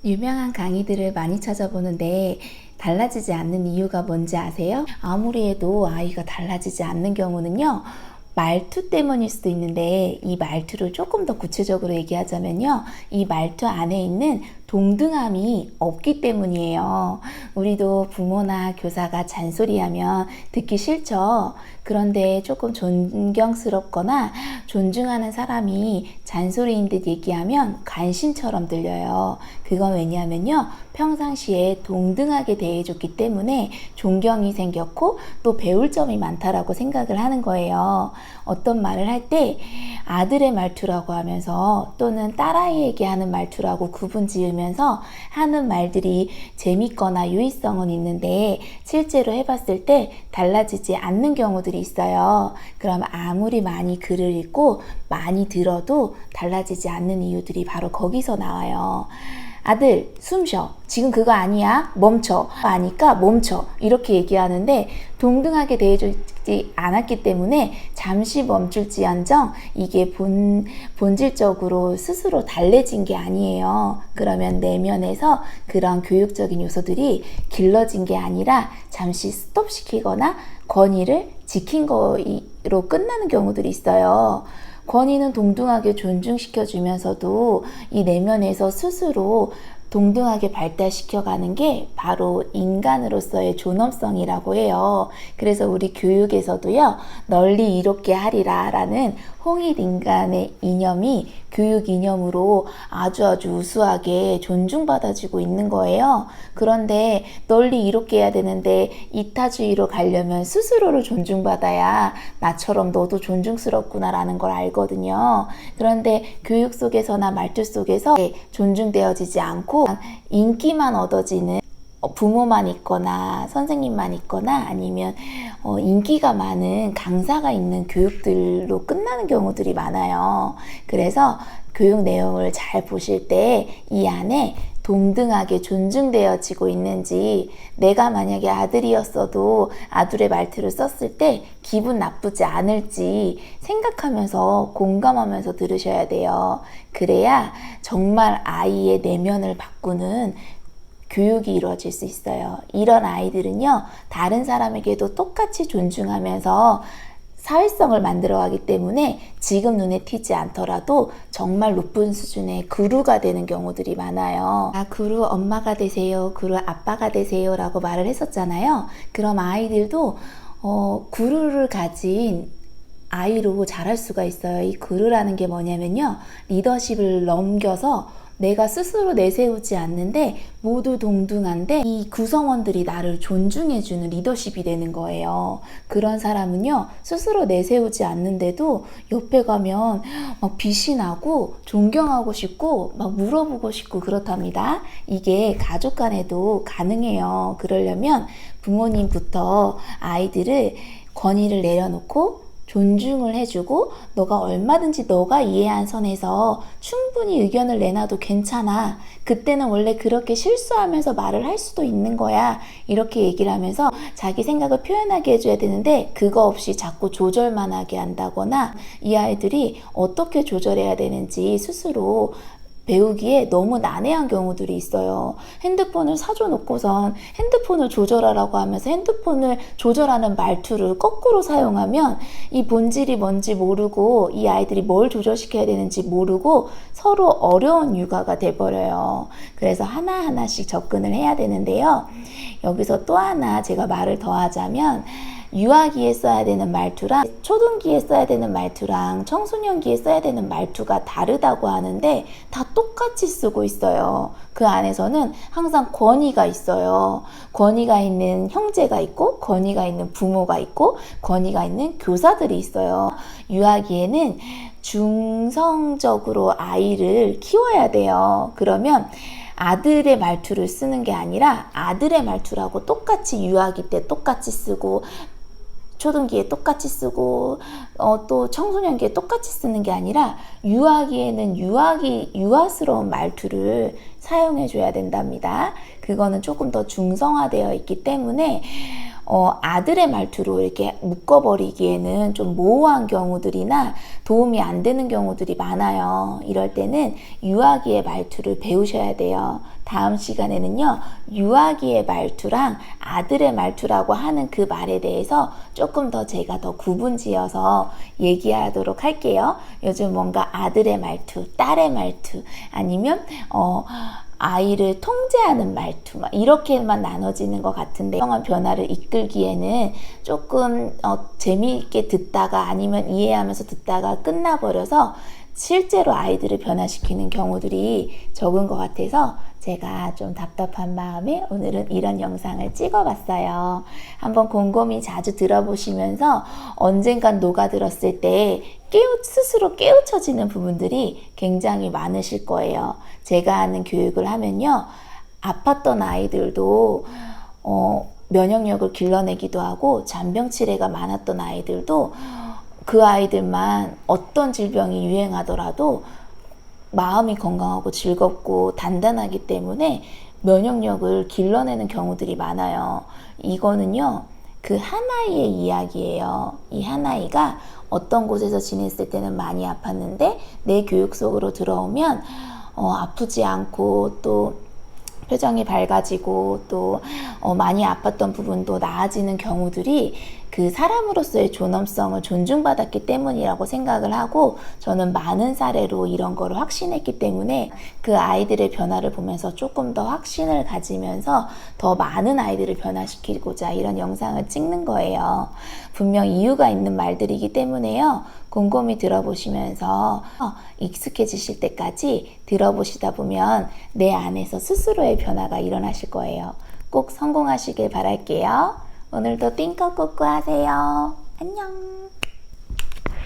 유명한 강의들을 많이 찾아보는데 달라지지 않는 이유가 뭔지 아세요? 아무리 해도 아이가 달라지지 않는 경우는요, 말투 때문일 수도 있는데, 이 말투를 조금 더 구체적으로 얘기하자면요, 이 말투 안에 있는 동등함이 없기 때문이에요. 우리도 부모나 교사가 잔소리하면 듣기 싫죠. 그런데 조금 존경스럽거나 존중하는 사람이 잔소리인 듯 얘기하면 관심처럼 들려요. 그건 왜냐하면요, 평상시에 동등하게 대해줬기 때문에 존경이 생겼고 또 배울 점이 많다라고 생각을 하는 거예요. 어떤 말을 할 때 아들의 말투라고 하면서 또는 딸아이에게 하는 말투라고 구분 지으면서 하는 말들이 재밌거나 유의성은 있는데 실제로 해봤을 때 달라지지 않는 경우들이 있어요. 그럼 아무리 많이 글을 읽고 많이 들어도 달라지지 않는 이유들이 바로 거기서 나와요. 아들, 숨 쉬어. 지금 그거 아니야. 멈춰. 아니까 멈춰. 이렇게 얘기하는데 동등하게 대해주지 않았기 때문에 잠시 멈출지언정 이게 본질적으로 스스로 달래진 게 아니에요. 그러면 내면에서 그런 교육적인 요소들이 길러진 게 아니라 잠시 스톱시키거나 권위를 지킨 거로 끝나는 경우들이 있어요. 권위는 동등하게 존중시켜주면서도 이 내면에서 스스로 동등하게 발달시켜가는 게 바로 인간으로서의 존엄성이라고 해요. 그래서 우리 교육에서도요, 널리 이롭게 하리라 라는 홍익인간의 이념이 교육 이념으로 아주 우수하게 존중받아지고 있는 거예요. 그런데 널리 이롭게 해야 되는데 이타주의로 가려면 스스로를 존중받아야 나처럼 너도 존중스럽구나 라는 걸 알거든요. 그런데 교육 속에서나 말투 속에서 존중되어지지 않고 인기만 얻어지는 부모만 있거나 선생님만 있거나 아니면 인기가 많은 강사가 있는 교육들로 끝나는 경우들이 많아요. 그래서 교육 내용을 잘 보실 때 이 안에 동등하게 존중되어지고 있는지, 내가 만약에 아들이었어도 아들의 말투를 썼을 때 기분 나쁘지 않을지 생각하면서 공감하면서 들으셔야 돼요. 그래야 정말 아이의 내면을 바꾸는 교육이 이루어질 수 있어요. 이런 아이들은요, 다른 사람에게도 똑같이 존중하면서 사회성을 만들어가기 때문에 지금 눈에 튀지 않더라도 정말 높은 수준의 구루가 되는 경우들이 많아요. 구루 엄마가 되세요, 구루 아빠가 되세요 라고 말을 했었잖아요. 그럼 아이들도 구루를 가진 아이로 자랄 수가 있어요. 이 구루라는 게 뭐냐면요, 리더십을 넘겨서 내가 스스로 내세우지 않는데 모두 동등한데 이 구성원들이 나를 존중해주는 리더십이 되는 거예요. 그런 사람은요, 스스로 내세우지 않는데도 옆에 가면 막 빛이 나고 존경하고 싶고 막 물어보고 싶고 그렇답니다. 이게 가족 간에도 가능해요. 그러려면 부모님부터 아이들을 권위를 내려놓고 존중을 해주고 너가 얼마든지 너가 이해한 선에서 충분히 의견을 내놔도 괜찮아. 그때는 원래 그렇게 실수하면서 말을 할 수도 있는 거야. 이렇게 얘기를 하면서 자기 생각을 표현하게 해줘야 되는데 그거 없이 자꾸 조절만 하게 한다거나 이 아이들이 어떻게 조절해야 되는지 스스로 배우기에 너무 난해한 경우들이 있어요. 핸드폰을 사줘놓고선 핸드폰을 조절하라고 하면서 핸드폰을 조절하는 말투를 거꾸로 사용하면 이 본질이 뭔지 모르고 이 아이들이 뭘 조절시켜야 되는지 모르고 서로 어려운 육아가 돼버려요. 그래서 하나하나씩 접근을 해야 되는데요. 여기서 또 하나 제가 말을 더 하자면, 유아기에 써야 되는 말투랑 초등기에 써야 되는 말투랑 청소년기에 써야 되는 말투가 다르다고 하는데 다 똑같이 쓰고 있어요. 그 안에서는 항상 권위가 있어요. 권위가 있는 형제가 있고 권위가 있는 부모가 있고 권위가 있는 교사들이 있어요. 유아기에는 중성적으로 아이를 키워야 돼요. 그러면 아들의 말투를 쓰는 게 아니라 아들의 말투라고 똑같이 유아기 때 똑같이 쓰고 초등기에 똑같이 쓰고 또 청소년기에 똑같이 쓰는 게 아니라 유아기에는 유아스러운 말투를 사용해 줘야 된답니다. 그거는 조금 더 중성화되어 있기 때문에 아들의 말투로 이렇게 묶어버리기에는 좀 모호한 경우들이나 도움이 안 되는 경우들이 많아요. 이럴 때는 유아기의 말투를 배우셔야 돼요. 다음 시간에는요, 유아기의 말투랑 아들의 말투라고 하는 그 말에 대해서 조금 더 제가 더 구분지어서 얘기하도록 할게요. 요즘 뭔가 아들의 말투, 딸의 말투, 아니면 아이를 통제하는 말투, 막 이렇게만 나눠지는 것 같은데, 다양한 변화를 이끌기에는 조금 재미있게 듣다가 아니면 이해하면서 듣다가 끝나버려서 실제로 아이들을 변화시키는 경우들이 적은 것 같아서 제가 좀 답답한 마음에 오늘은 이런 영상을 찍어봤어요. 한번 곰곰이 자주 들어보시면서 언젠간 녹아들었을 때 스스로 깨우쳐지는 부분들이 굉장히 많으실 거예요. 제가 하는 교육을 하면요, 아팠던 아이들도 면역력을 길러내기도 하고 잔병치레가 많았던 아이들도 그 아이들만 어떤 질병이 유행하더라도 마음이 건강하고 즐겁고 단단하기 때문에 면역력을 길러내는 경우들이 많아요. 이거는요, 그 한 아이의 이야기예요. 이 한 아이가 어떤 곳에서 지냈을 때는 많이 아팠는데 내 교육 속으로 들어오면 아프지 않고 또 표정이 밝아지고 또 많이 아팠던 부분도 나아지는 경우들이 그 사람으로서의 존엄성을 존중받았기 때문이라고 생각을 하고, 저는 많은 사례로 이런 거를 확신했기 때문에 그 아이들의 변화를 보면서 조금 더 확신을 가지면서 더 많은 아이들을 변화시키고자 이런 영상을 찍는 거예요. 분명 이유가 있는 말들이기 때문에요. 곰곰이 들어보시면서 익숙해지실 때까지 들어보시다 보면 내 안에서 스스로의 변화가 일어나실 거예요. 꼭 성공하시길 바랄게요. 오늘도 띵커꾸꾸 하세요. 안녕.